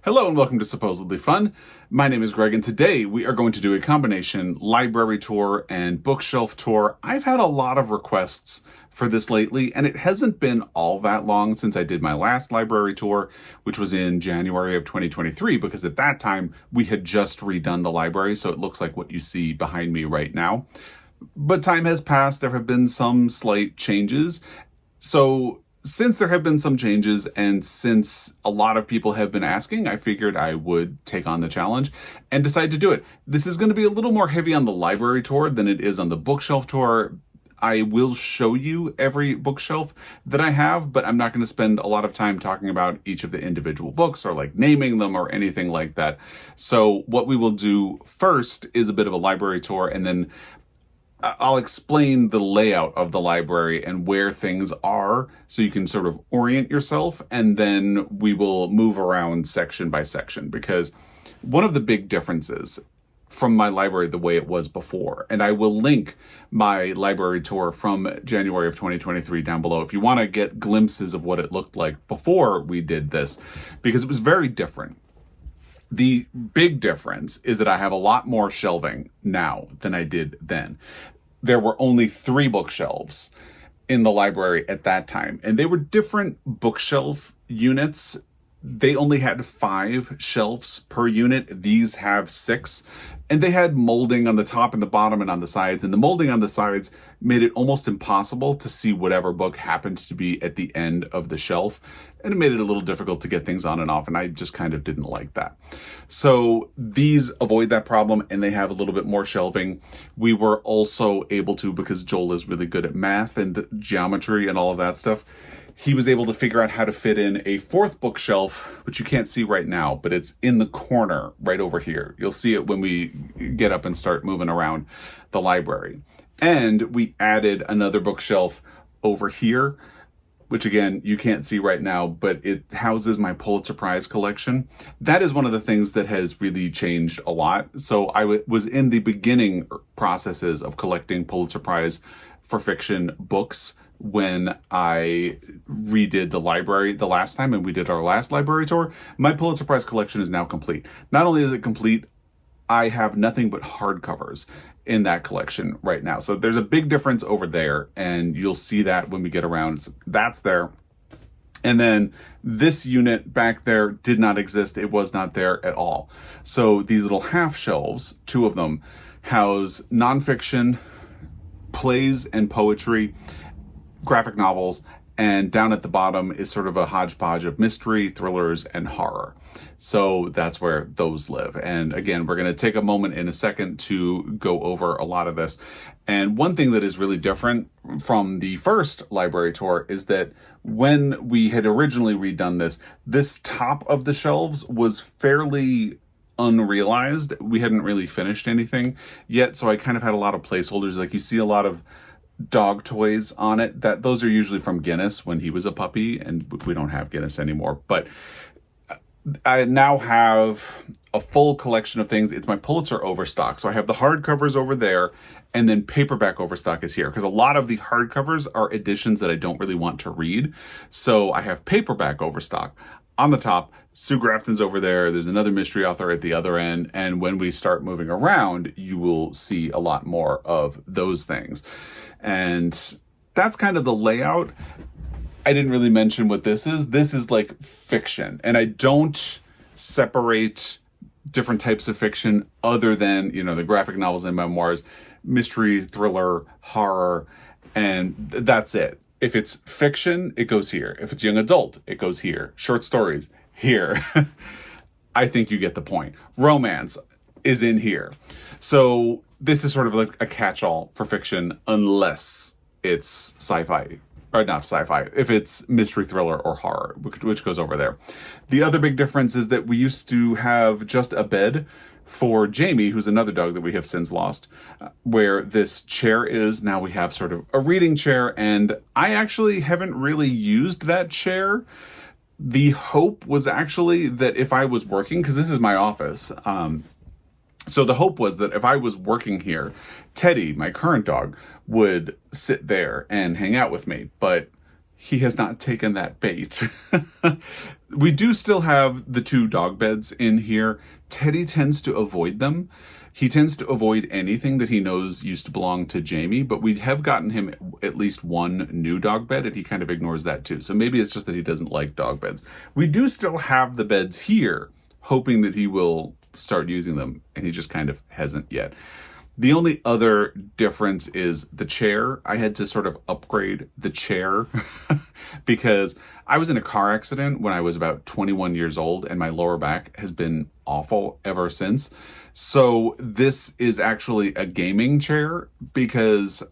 Hello and welcome to Supposedly Fun. My name is Greg and today we are going to do a combination library tour and bookshelf tour. I've had a lot of requests for this lately and it hasn't been all that long since I did my last library tour, which was in January of 2023, because at that time we had just redone the library, so it looks like what you see behind me right now. But time has passed, there have been some slight changes. So since there have been some changes and since a lot of people have been asking, I figured I would take on the challenge and decide to do it. This is going to be a little more heavy on the library tour than it is on the bookshelf tour. I will show you every bookshelf that I have, but I'm not going to spend a lot of time talking about each of the individual books or like naming them or anything like that. So what we will do first is a bit of a library tour, and then I'll explain the layout of the library and where things are so you can sort of orient yourself, and then we will move around section by section, because one of the big differences from my library the way it was before, and I will link my library tour from January of 2023 down below if you want to get glimpses of what it looked like before we did this, because it was very different. The big difference is that I have a lot more shelving now than I did then. There were only 3 bookshelves in the library at that time, and they were different bookshelf units. They only had 5 shelves per unit. These have 6, and they had molding on the top and the bottom and on the sides, and the molding on the sides made it almost impossible to see whatever book happened to be at the end of the shelf, and it made it a little difficult to get things on and off, and I just kind of didn't like that. So these avoid that problem, and they have a little bit more shelving. We were also able to, because Joel is really good at math and geometry and all of that stuff, he was able to figure out how to fit in a 4th bookshelf, which you can't see right now, but it's in the corner right over here. You'll see it when we get up and start moving around the library. And we added another bookshelf over here, which again, you can't see right now, but it houses my Pulitzer Prize collection. That is one of the things that has really changed a lot. So I was in the beginning processes of collecting Pulitzer Prize for fiction books when I redid the library the last time and we did our last library tour. My Pulitzer Prize collection is now complete. Not only is it complete, I have nothing but hardcovers in that collection right now. So there's a big difference over there, and you'll see that when we get around. That's there. And then this unit back there did not exist. It was not there at all. So these little half shelves, 2 of them, house nonfiction, plays and poetry, graphic novels, and down at the bottom is sort of a hodgepodge of mystery, thrillers, and horror. So that's where those live. And again, we're going to take a moment in a second to go over a lot of this. And one thing that is really different from the first library tour is that when we had originally redone this top of the shelves was fairly unrealized. We hadn't really finished anything yet, so I kind of had a lot of placeholders. Like you see a lot of dog toys on it, that those are usually from Guinness when he was a puppy, and we don't have Guinness anymore. But I now have a full collection of things. It's my Pulitzer overstock. So I have the hardcovers over there, and then paperback overstock is here, because a lot of the hardcovers are editions that I don't really want to read. So I have paperback overstock on the top. Sue Grafton's over there. There's another mystery author at the other end. And when we start moving around, you will see a lot more of those things. And that's kind of the layout. I didn't really mention what this is. This is like fiction. And I don't separate different types of fiction other than, the graphic novels and memoirs, mystery, thriller, horror, and that's it. If it's fiction, it goes here. If it's young adult, it goes here. Short stories, here. I think you get the point. Romance is in here. So this is sort of like a catch-all for fiction, unless it's sci-fi, or not sci-fi, if it's mystery, thriller, or horror, which goes over there. The other big difference is that we used to have just a bed for Jamie, who's another dog that we have since lost, where this chair is. Now we have sort of a reading chair, and I actually haven't really used that chair. The hope was actually that if I was working, because this is my office, so the hope was that if I was working here, Teddy, my current dog, would sit there and hang out with me. But he has not taken that bait. We do still have the 2 dog beds in here. Teddy tends to avoid them. He tends to avoid anything that he knows used to belong to Jamie, but we have gotten him at least 1 new dog bed, and he kind of ignores that too. So maybe it's just that he doesn't like dog beds. We do still have the beds here, hoping that he will start using them, and he just kind of hasn't yet. The only other difference is the chair. I had to sort of upgrade the chair because I was in a car accident when I was about 21 years old, and my lower back has been awful ever since. So this is actually a gaming chair, because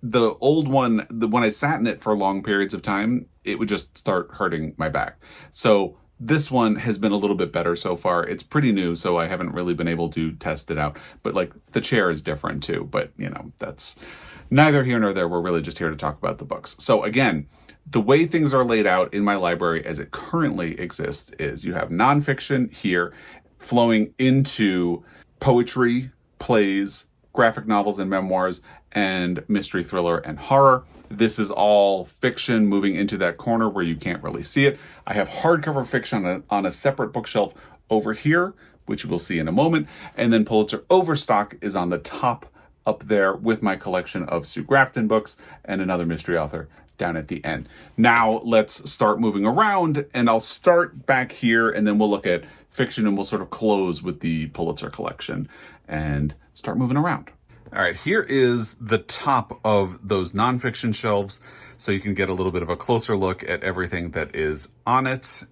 the old one, when I sat in it for long periods of time, it would just start hurting my back. So this one has been a little bit better so far. It's pretty new, so I haven't really been able to test it out. But like, the chair is different too. But that's neither here nor there. We're really just here to talk about the books. So again, the way things are laid out in my library as it currently exists is you have nonfiction here flowing into poetry, plays, graphic novels and memoirs, and mystery, thriller, and horror. This is all fiction moving into that corner where you can't really see it. I have hardcover fiction on a separate bookshelf over here, which we'll see in a moment. And then Pulitzer Overstock is on the top up there with my collection of Sue Grafton books and another mystery author down at the end. Now let's start moving around, and I'll start back here, and then we'll look at fiction, and we'll sort of close with the Pulitzer collection and start moving around. All right, here is the top of those nonfiction shelves, so you can get a little bit of a closer look at everything that is on it.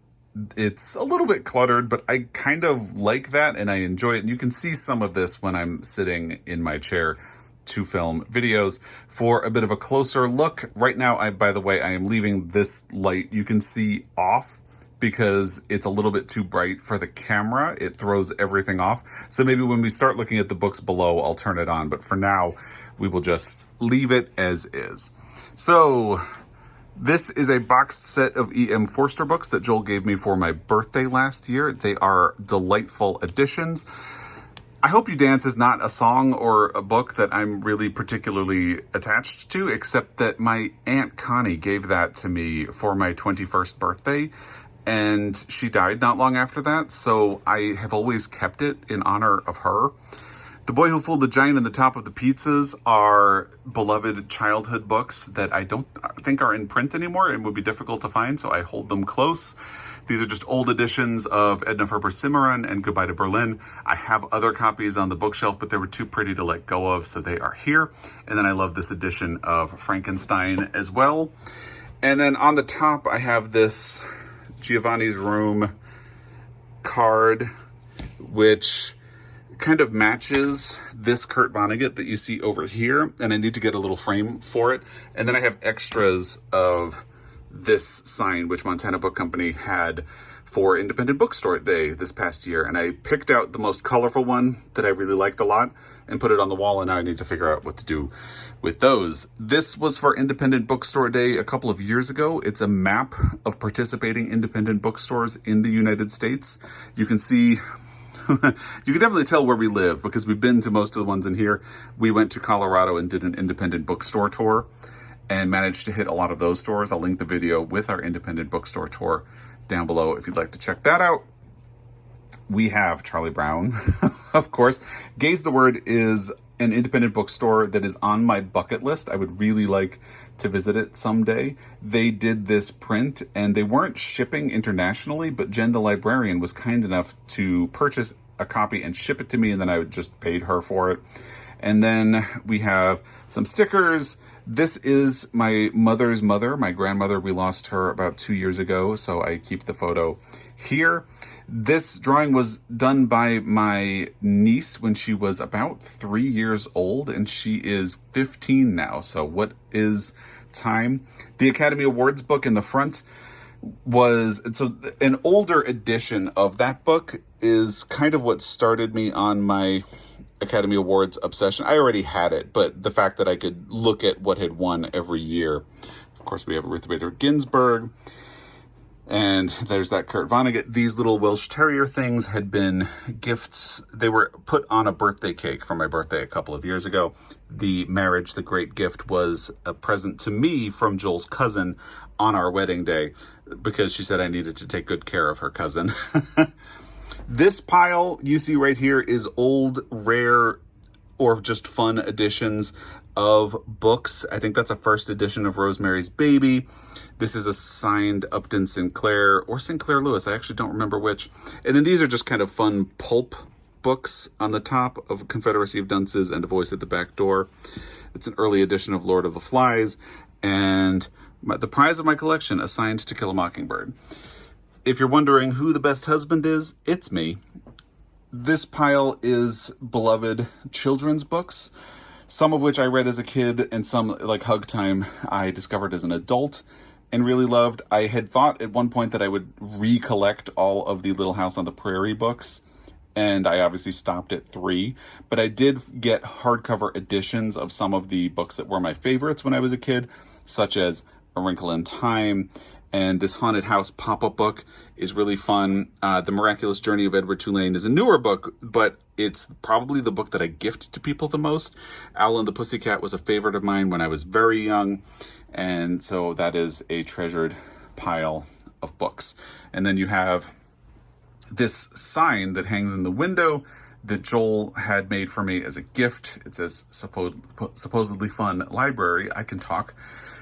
It's a little bit cluttered, but I kind of like that, and I enjoy it. And you can see some of this when I'm sitting in my chair to film videos. For a bit of a closer look, right now, by the way, I am leaving this light, you can see, off, because it's a little bit too bright for the camera. It throws everything off. So maybe when we start looking at the books below, I'll turn it on. But for now, we will just leave it as is. So this is a boxed set of E.M. Forster books that Joel gave me for my birthday last year. They are delightful additions. I Hope You Dance is not a song or a book that I'm really particularly attached to, except that my Aunt Connie gave that to me for my 21st birthday. And she died not long after that, so I have always kept it in honor of her. The Boy Who Fooled the Giant and The Top of the Pizzas are beloved childhood books that I don't think are in print anymore and would be difficult to find, so I hold them close. These are just old editions of Edna Ferber Cimarron and Goodbye to Berlin. I have other copies on the bookshelf, but they were too pretty to let go of, so they are here. And then I love this edition of Frankenstein as well. And then on the top, I have this Giovanni's Room card, which kind of matches this Kurt Vonnegut that you see over here, and I need to get a little frame for it. And then I have extras of this sign, which Montana Book Company had for Independent Bookstore Day this past year, and I picked out the most colorful one that I really liked a lot and put it on the wall, and now I need to figure out what to do with those. This was for Independent Bookstore Day a couple of years ago. It's a map of participating independent bookstores in the United States. You can see, you can definitely tell where we live because we've been to most of the ones in here. We went to Colorado and did an independent bookstore tour and managed to hit a lot of those stores. I'll link the video with our independent bookstore tour down below if you'd like to check that out. We have Charlie Brown, of course. Gaze the Word is an independent bookstore that is on my bucket list. I would really like to visit it someday. They did this print and they weren't shipping internationally, but Jen the librarian was kind enough to purchase a copy and ship it to me, and then I just paid her for it. And then we have some stickers. This is my mother's mother, my grandmother. We lost her about 2 years ago, so I keep the photo here. This drawing was done by my niece when she was about 3 years old, and she is 15 now, so what is time? The Academy Awards book in the front was, so an older edition of that book is kind of what started me on my Academy Awards obsession. I already had it, but the fact that I could look at what had won every year. Of course, we have Ruth Bader Ginsburg. And there's that Kurt Vonnegut. These little Welsh Terrier things had been gifts. They were put on a birthday cake for my birthday a couple of years ago. The marriage, the great gift, was a present to me from Joel's cousin on our wedding day because she said I needed to take good care of her cousin. This pile you see right here is old, rare, or just fun editions of books. I think that's a first edition of Rosemary's Baby. This is a signed Upton Sinclair or Sinclair Lewis. I actually don't remember which. And then these are just kind of fun pulp books on the top of Confederacy of Dunces and A Voice at the Back Door. It's an early edition of Lord of the Flies. And the prize of my collection, Assigned to Kill a Mockingbird. If you're wondering who the best husband is, it's me. This pile is beloved children's books, some of which I read as a kid and some, like Hug Time, I discovered as an adult and really loved. I had thought at one point that I would recollect all of the Little House on the Prairie books, and I obviously stopped at 3, but I did get hardcover editions of some of the books that were my favorites when I was a kid, such as A Wrinkle in Time, and this Haunted House pop-up book is really fun. The Miraculous Journey of Edward Tulane is a newer book, but it's probably the book that I gift to people the most. Owl and the Pussycat was a favorite of mine when I was very young, and so that is a treasured pile of books. And then you have this sign that hangs in the window that Joel had made for me as a gift. It says, supposedly fun library, I can talk.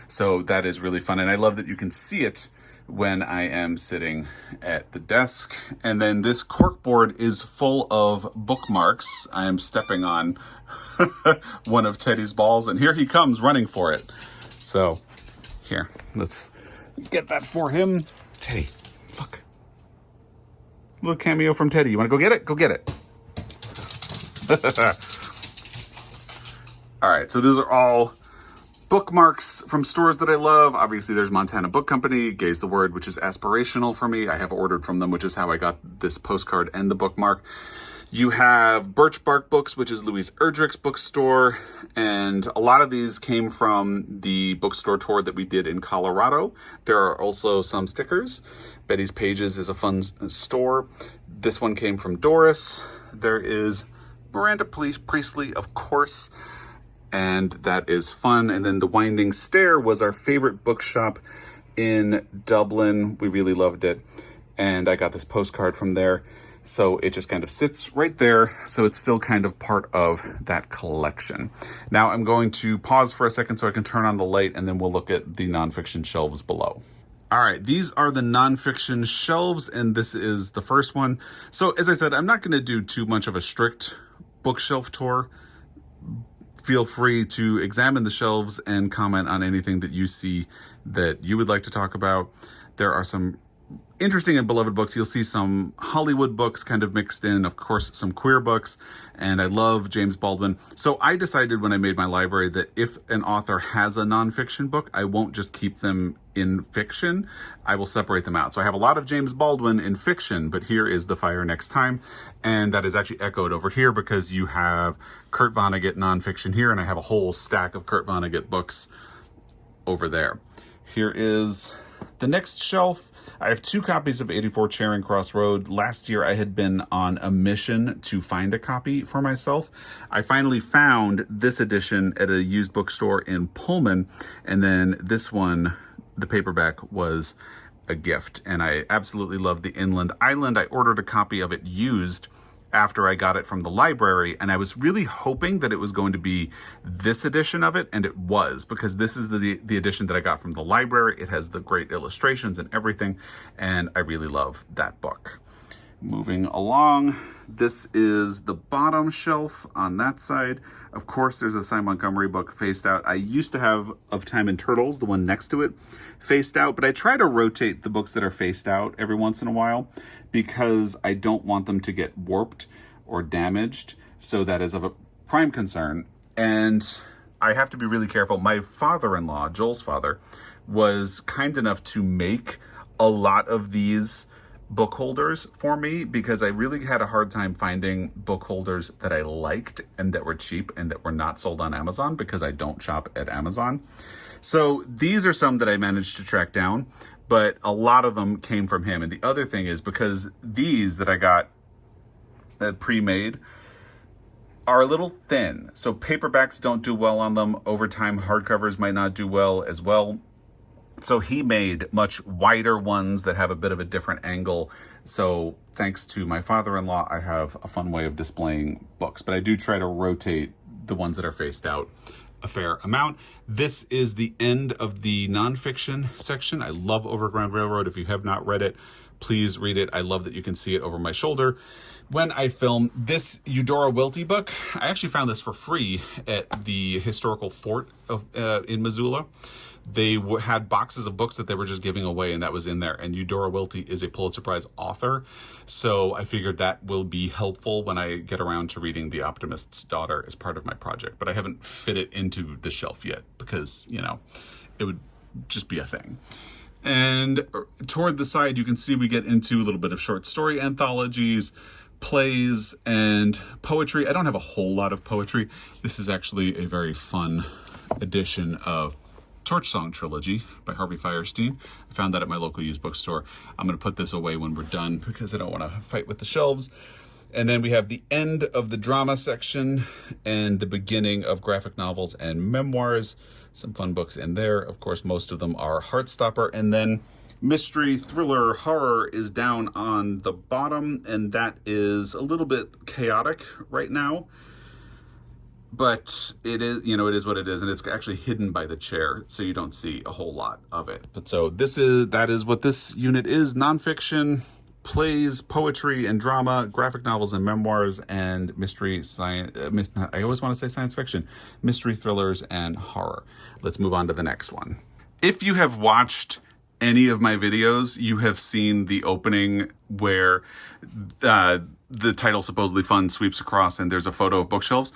So that is really fun. And I love that you can see it when I am sitting at the desk. And then this corkboard is full of bookmarks. I am stepping on one of Teddy's balls, and here he comes running for it. So here, let's get that for him. Teddy, look. Little cameo from Teddy. You want to go get it? Go get it. All right, so these are all bookmarks from stores that I love. Obviously, there's Montana Book Company, Gaze the Word, which is aspirational for me. I have ordered from them, which is how I got this postcard and the bookmark. You have Birch Bark Books, which is Louise Erdrich's bookstore. And a lot of these came from the bookstore tour that we did in Colorado. There are also some stickers. Betty's Pages is a fun store. This one came from Doris. There is Miranda Priestley, of course, and that is fun. And then The Winding Stair was our favorite bookshop in Dublin. We really loved it, and I got this postcard from there. So it just kind of sits right there. So it's still kind of part of that collection. Now I'm going to pause for a second so I can turn on the light, and then we'll look at the nonfiction shelves below. All right, these are the nonfiction shelves, and this is the first one. So as I said, I'm not going to do too much of a strict bookshelf tour. Feel free to examine the shelves and comment on anything that you see that you would like to talk about. There are some interesting and beloved books. You'll see some Hollywood books kind of mixed in, of course, some queer books, and I love James Baldwin. So I decided when I made my library that if an author has a nonfiction book, I won't just keep them in fiction. I will separate them out. So I have a lot of James Baldwin in fiction, but here is The Fire Next Time, and that is actually echoed over here because you have Kurt Vonnegut nonfiction here, and I have a whole stack of Kurt Vonnegut books over there. Here is the next shelf. I have 2 copies of 84 Charing Cross Road. Last year I had been on a mission to find a copy for myself. I finally found this edition at a used bookstore in Pullman, and then this one, the paperback, was a gift, and I absolutely love The Inland Island. I ordered a copy of it used after I got it from the library, and I was really hoping that it was going to be this edition of it, and it was, because this is the edition that I got from the library. It has the great illustrations and everything, and I really love that book. Moving along, this is the bottom shelf on that side. Of course, there's a Cy Montgomery book faced out. I used to have Of Time and Turtles, the one next to it, faced out, but I try to rotate the books that are faced out every once in a while because I don't want them to get warped or damaged. So that is of a prime concern. And I have to be really careful. My father-in-law, Joel's father, was kind enough to make a lot of these book holders for me because I really had a hard time finding book holders that I liked and that were cheap and that were not sold on Amazon because I don't shop at Amazon. So these are some that I managed to track down, but a lot of them came from him. And the other thing is because these that I got pre-made are a little thin, so paperbacks don't do well on them. Over time, hardcovers might not do well as well. So he made much wider ones that have a bit of a different angle. So thanks to my father-in-law, I have a fun way of displaying books, but I do try to rotate the ones that are faced out a fair amount. This is the end of the nonfiction section. I love Overground Railroad. If you have not read it, please read it. I love that you can see it over my shoulder when I film. This Eudora Welty book, I actually found this for free at the historical fort of in Missoula. They had boxes of books that they were just giving away, and that was in there. And Eudora Welty is a Pulitzer Prize author, so I figured that will be helpful when I get around to reading The Optimist's Daughter as part of my project. But I haven't fit it into the shelf yet because, you know, it would just be a thing. And toward the side, you can see we get into a little bit of short story anthologies, plays, and poetry. I don't have a whole lot of poetry. This is actually a very fun edition of Torch Song Trilogy by Harvey Fierstein. I found that at my local used bookstore. I'm going to put this away when we're done because I don't want to fight with the shelves. And then we have the end of the drama section and the beginning of graphic novels and memoirs. Some fun books in there. Of course, most of them are Heartstopper. And then mystery, thriller, horror is down on the bottom, and that is a little bit chaotic right now. But it is, you know, it is what it is, and it's actually hidden by the chair, so you don't see a whole lot of it. But so that is what this unit is: nonfiction, plays, poetry and drama, graphic novels and memoirs, and mystery science. I always want to say science fiction, mystery thrillers and horror. Let's move on to the next one. If you have watched any of my videos, you have seen the opening where the title Supposedly Fun sweeps across, and there's a photo of bookshelves.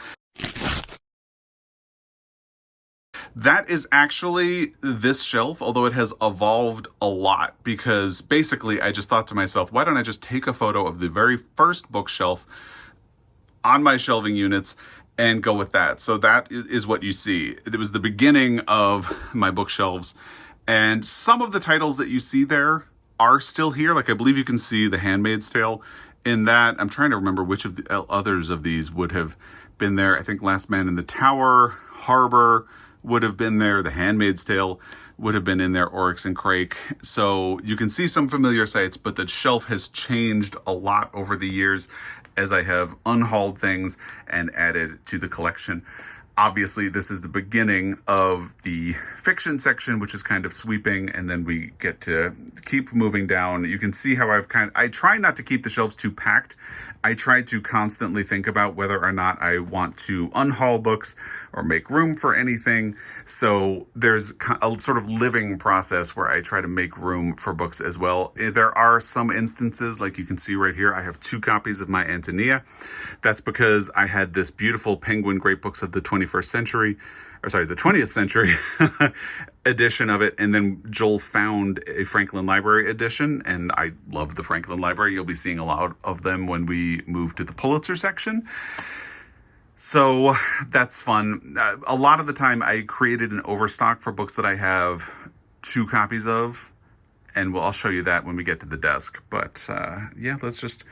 That is actually this shelf, although it has evolved a lot, because basically I just thought to myself, why don't I just take a photo of the very first bookshelf on my shelving units and go with that. So that is what you see. It was the beginning of my bookshelves, and some of the titles that you see there are still here. Like I believe you can see The Handmaid's Tale in that. I'm trying to remember which of the others of these would have been there. I think Last Man in the Tower, Harbor would have been there. The Handmaid's Tale would have been in there, Oryx and Crake. So you can see some familiar sites, but the shelf has changed a lot over the years as I have unhauled things and added to the collection. Obviously, this is the beginning of the fiction section, which is kind of sweeping, and then we get to keep moving down. You can see how I try not to keep the shelves too packed. I try to constantly think about whether or not I want to unhaul books or make room for anything. So there's a sort of living process where I try to make room for books as well. There are some instances, like you can see right here, I have 2 copies of my Antonia. That's because I had this beautiful Penguin Great Books of the 21st Century, or sorry, the 20th Century edition of it. And then Joel found a Franklin Library edition, and I love the Franklin Library. You'll be seeing a lot of them when we move to the Pulitzer section. So that's fun. A lot of the time I created an overstock for books that I have 2 copies of, and I'll show you that when we get to the desk. But yeah, let's just,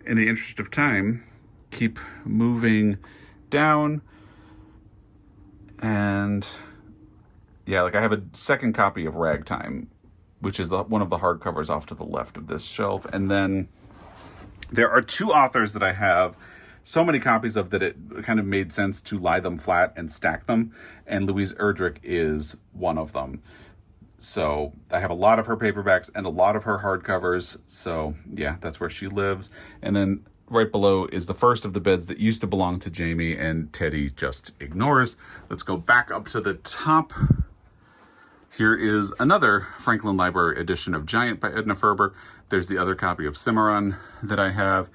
in the interest of time, keep moving down. And yeah, like I have a second copy of Ragtime, which is one of the hardcovers off to the left of this shelf. And then there are 2 authors that I have so many copies of that it kind of made sense to lie them flat and stack them. And Louise Erdrich is one of them. So I have a lot of her paperbacks and a lot of her hardcovers. So yeah, that's where she lives. And then right below is the first of the beds that used to belong to Jamie and Teddy just ignores. Let's go back up to the top. Here is another Franklin Library edition of Giant by Edna Ferber. There's the other copy of Cimarron that I have.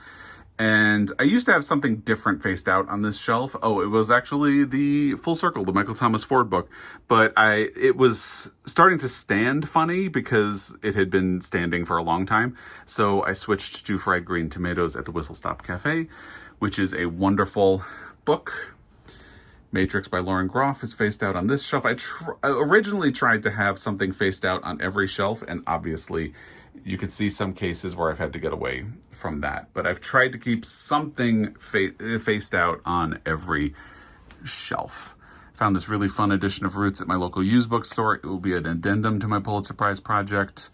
And I used to have something different faced out on this shelf. Oh, it was actually the Full Circle, the Michael Thomas Ford book. But it was starting to stand funny because it had been standing for a long time. So I switched to Fried Green Tomatoes at the Whistle Stop Cafe, which is a wonderful book. Matrix by Lauren Groff is faced out on this shelf. I originally tried to have something faced out on every shelf, and obviously you can see some cases where I've had to get away from that. But I've tried to keep something faced out on every shelf. Found this really fun edition of Roots at my local used bookstore. It will be an addendum to my Pulitzer Prize project.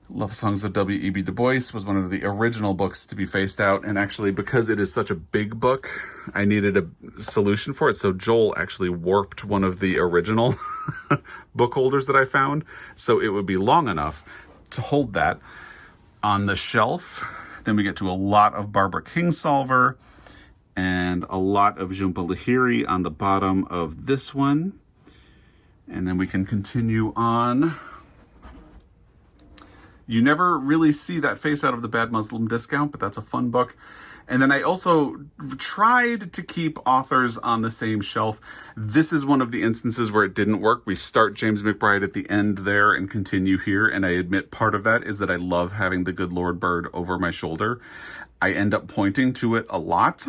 Love Songs of W.E.B. Du Bois was one of the original books to be faced out, and actually, because it is such a big book, I needed a solution for it, so Joel actually warped one of the original book holders that I found, so it would be long enough to hold that on the shelf. Then we get to a lot of Barbara Kingsolver and a lot of Jhumpa Lahiri on the bottom of this one, and then we can continue on. You never really see that face out of The Bad Muslim Discount, but that's a fun book. And then I also tried to keep authors on the same shelf. This is one of the instances where it didn't work. We start James McBride at the end there and continue here. And I admit part of that is that I love having The Good Lord Bird over my shoulder. I end up pointing to it a lot.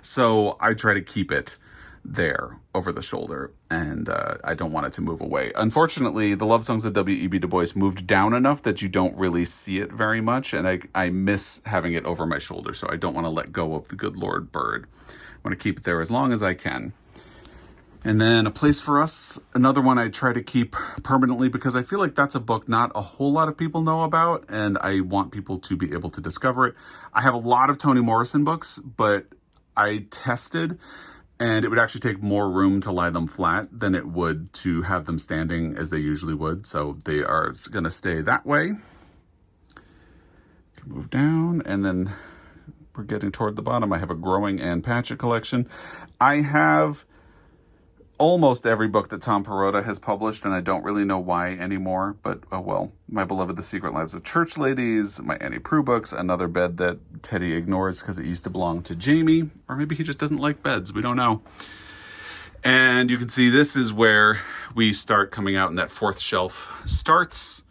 So I try to keep it there over the shoulder, and I don't want it to move away. Unfortunately, the Love Songs of W.E.B. Du Bois moved down enough that you don't really see it very much, and I miss having it over my shoulder, so I don't want to let go of The Good Lord Bird. I want to keep it there as long as I can. And then A Place for Us, another one I try to keep permanently because I feel like that's a book not a whole lot of people know about, and I want people to be able to discover it. I have a lot of Toni Morrison books, but I tested, and it would actually take more room to lie them flat than it would to have them standing as they usually would. So they are going to stay that way. Move down, and then we're getting toward the bottom. I have a Growing Ann Patchett collection. I have almost every book that Tom Perrotta has published, and I don't really know why anymore, but oh well. My Beloved The Secret Lives of Church Ladies, my Annie Proulx books, Another Bed That Teddy Ignores because it used to belong to Jamie, or maybe he just doesn't like beds, we don't know. And you can see this is where we start coming out, and that fourth shelf starts.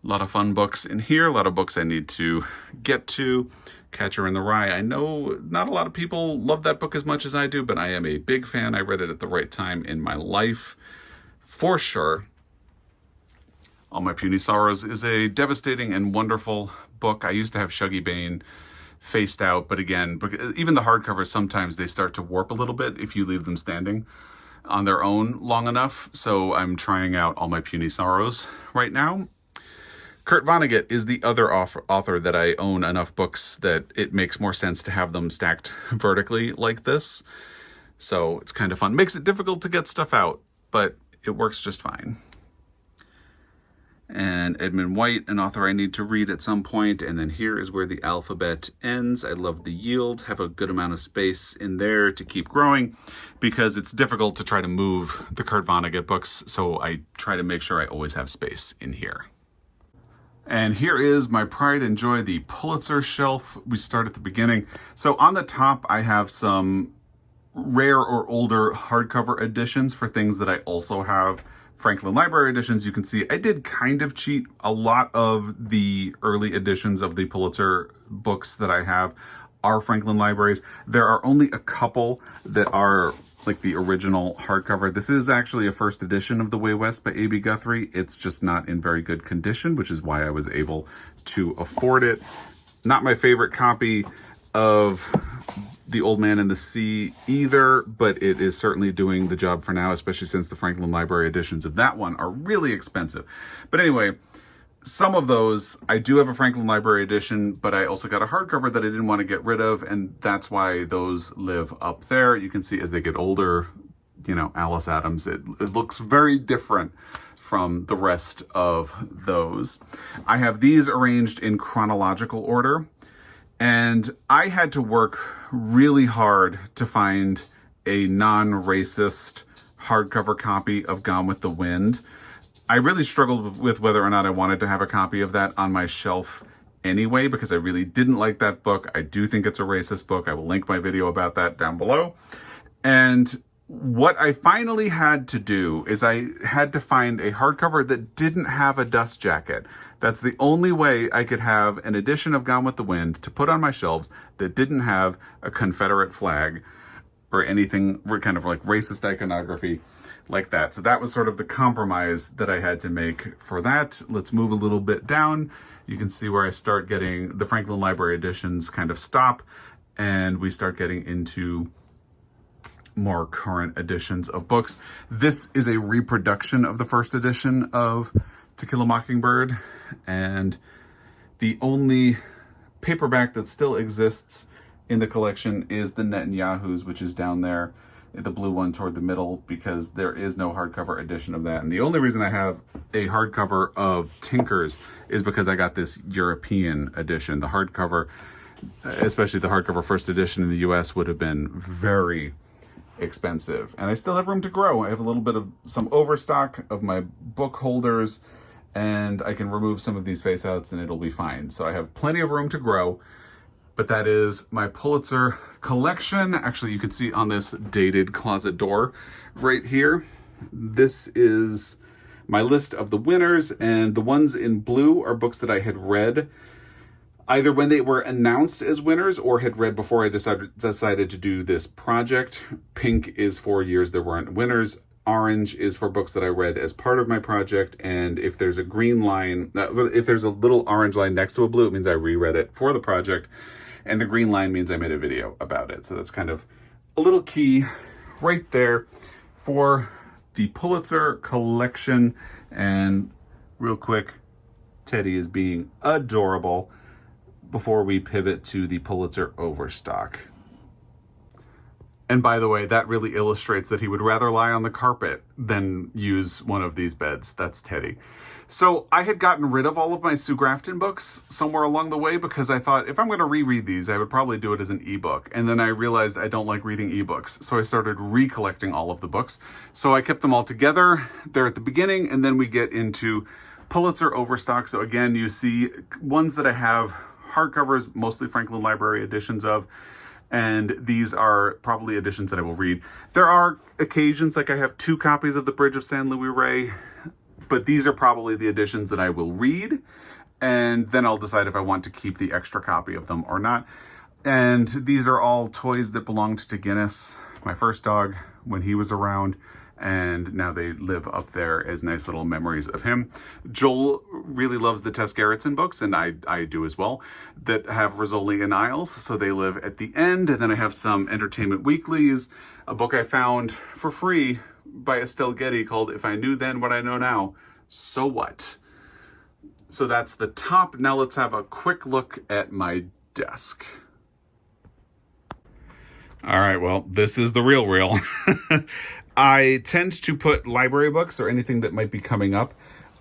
A lot of fun books in here, a lot of books I need to get to. Catcher in the Rye. I know not a lot of people love that book as much as I do, but I am a big fan. I read it at the right time in my life, for sure. All My Puny Sorrows is a devastating and wonderful book. I used to have Shuggie Bain faced out, but again, even the hardcovers, sometimes they start to warp a little bit if you leave them standing on their own long enough. So I'm trying out All My Puny Sorrows right now. Kurt Vonnegut is the other author that I own enough books that it makes more sense to have them stacked vertically like this. So it's kind of fun. Makes it difficult to get stuff out, but it works just fine. And Edmund White, an author I need to read at some point. And then here is where the alphabet ends. I love The Yield. Have a good amount of space in there to keep growing because it's difficult to try to move the Kurt Vonnegut books. So I try to make sure I always have space in here. And here is my pride and joy, the Pulitzer shelf. We start at the beginning. So on the top, I have some rare or older hardcover editions for things that I also have Franklin Library editions. You can see I did kind of cheat. A lot of the early editions of the Pulitzer books that I have are Franklin Libraries. There are only a couple that are like the original hardcover. This is actually a first edition of The Way West by A.B. Guthrie. It's just not in very good condition, which is why I was able to afford it. Not my favorite copy of The Old Man and the Sea either, but it is certainly doing the job for now, especially since the Franklin Library editions of that one are really expensive. But anyway, some of those, I do have a Franklin Library edition, but I also got a hardcover that I didn't want to get rid of, and that's why those live up there. You can see as they get older, you know, Alice Adams, it looks very different from the rest of those. I have these arranged in chronological order, and I had to work really hard to find a non-racist hardcover copy of Gone with the Wind. I really struggled with whether or not I wanted to have a copy of that on my shelf anyway, because I really didn't like that book. I do think it's a racist book. I will link my video about that down below. And what I finally had to do is I had to find a hardcover that didn't have a dust jacket. That's the only way I could have an edition of Gone with the Wind to put on my shelves that didn't have a Confederate flag or anything kind of like racist iconography like that. So that was sort of the compromise that I had to make for that. Let's move a little bit down. You can see where I start getting the Franklin Library editions kind of stop, and we start getting into more current editions of books. This is a reproduction of the first edition of To Kill a Mockingbird, and the only paperback that still exists in the collection is the Netanyahu's, which is down there, the blue one toward the middle, because there is no hardcover edition of that. And the only reason I have a hardcover of Tinkers is because I got this European edition. The hardcover, especially the hardcover first edition in the US, would have been very expensive. And I still have room to grow. I have a little bit of some overstock of my book holders, and I can remove some of these face outs and it'll be fine. So I have plenty of room to grow. But that is my Pulitzer collection. Actually, you can see on this dated closet door right here. This is my list of the winners, and the ones in blue are books that I had read either when they were announced as winners or had read before I decided to do this project. Pink is for years there weren't winners. Orange is for books that I read as part of my project, and if there's a green line, if there's a little orange line next to a blue, it means I reread it for the project. And the green line means I made a video about it. So that's kind of a little key right there for the Pulitzer collection. And real quick, Teddy is being adorable before we pivot to the Pulitzer Overstock. And by the way, that really illustrates that he would rather lie on the carpet than use one of these beds. That's Teddy. So I had gotten rid of all of my Sue Grafton books somewhere along the way because I thought if I'm going to reread these, I would probably do it as an ebook. And then I realized I don't like reading ebooks. So I started recollecting all of the books. So I kept them all together there at the beginning, and then we get into Pulitzer Overstock. So again, you see ones that I have hardcovers, mostly Franklin Library editions of, and these are probably editions that I will read. There are occasions, like I have 2 copies of The Bridge of San Luis Rey, but these are probably the editions that I will read, and then I'll decide if I want to keep the extra copy of them or not. And these are all toys that belonged to Guinness, my first dog, when he was around, and now they live up there as nice little memories of him. Joel really loves the Tess Gerritsen books, and I do as well, that have Rizzoli and Niles, so they live at the end. And then I have some Entertainment Weeklies, a book I found for free by Estelle Getty called If I Knew Then What I Know Now, So What? So that's the top. Now let's have a quick look at my desk. All right, well, this is the real. I tend to put library books or anything that might be coming up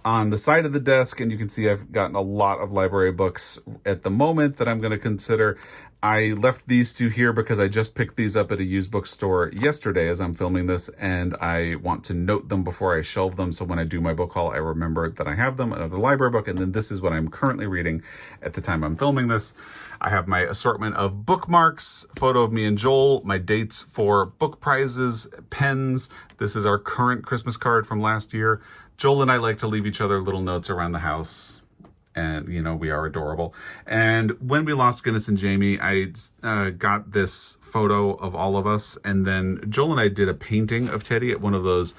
on the side of the desk, and you can see I've gotten a lot of library books at the moment that I'm going to consider. I left these 2 here because I just picked these up at a used bookstore yesterday as I'm filming this, and I want to note them before I shelve them, so when I do my book haul, I remember that I have them, another library book, and then this is what I'm currently reading at the time I'm filming this. I have my assortment of bookmarks, photo of me and Joel, my dates for book prizes, pens. This is our current Christmas card from last year. Joel and I like to leave each other little notes around the house, and, you know, we are adorable. And when we lost Guinness and Jamie, I got this photo of all of us, and then Joel and I did a painting of Teddy at one of those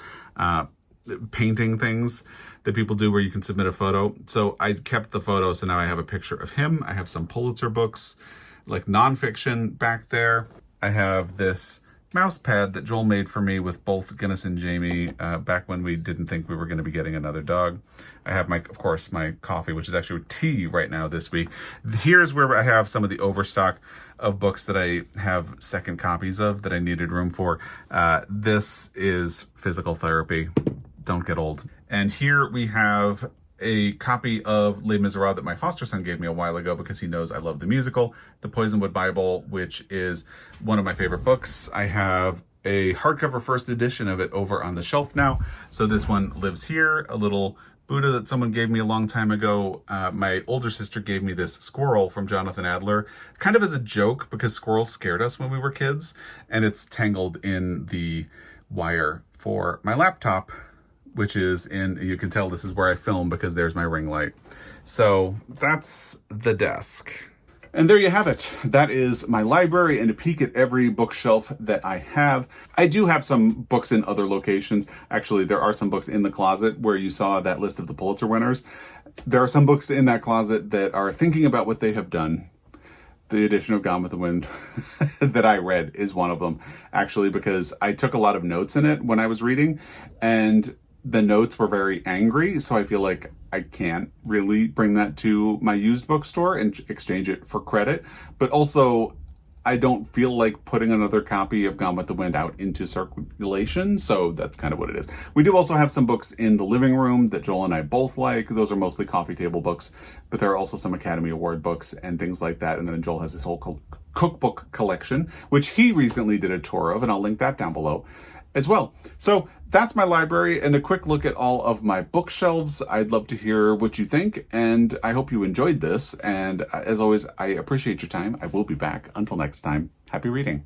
painting things that people do where you can submit a photo. So I kept the photo, so now I have a picture of him. I have some Pulitzer books, like nonfiction back there. I have this mouse pad that Joel made for me with both Guinness and Jamie back when we didn't think we were going to be getting another dog. I have, of course, my coffee, which is actually tea right now this week. Here's where I have some of the overstock of books that I have second copies of that I needed room for. This is Physical Therapy. Don't get old. And here we have a copy of Les Miserables that my foster son gave me a while ago because he knows I love the musical, The Poisonwood Bible, which is one of my favorite books. I have a hardcover first edition of it over on the shelf now. So this one lives here, a little Buddha that someone gave me a long time ago. My older sister gave me this squirrel from Jonathan Adler, kind of as a joke because squirrels scared us when we were kids, and it's tangled in the wire for my laptop, which is you can tell this is where I film because there's my ring light. So that's the desk. And there you have it. That is my library and a peek at every bookshelf that I have. I do have some books in other locations. Actually, there are some books in the closet where you saw that list of the Pulitzer winners. There are some books in that closet that are thinking about what they have done. The edition of Gone with the Wind that I read is one of them, actually, because I took a lot of notes in it when I was reading, and the notes were very angry, so I feel like I can't really bring that to my used bookstore and exchange it for credit. But also, I don't feel like putting another copy of Gone with the Wind out into circulation, so that's kind of what it is. We do also have some books in the living room that Joel and I both like. Those are mostly coffee table books, but there are also some Academy Award books and things like that. And then Joel has his whole cookbook collection, which he recently did a tour of, and I'll link that down below as well. So that's my library and a quick look at all of my bookshelves. I'd love to hear what you think, and I hope you enjoyed this. And as always, I appreciate your time. I will be back. Until next time, happy reading.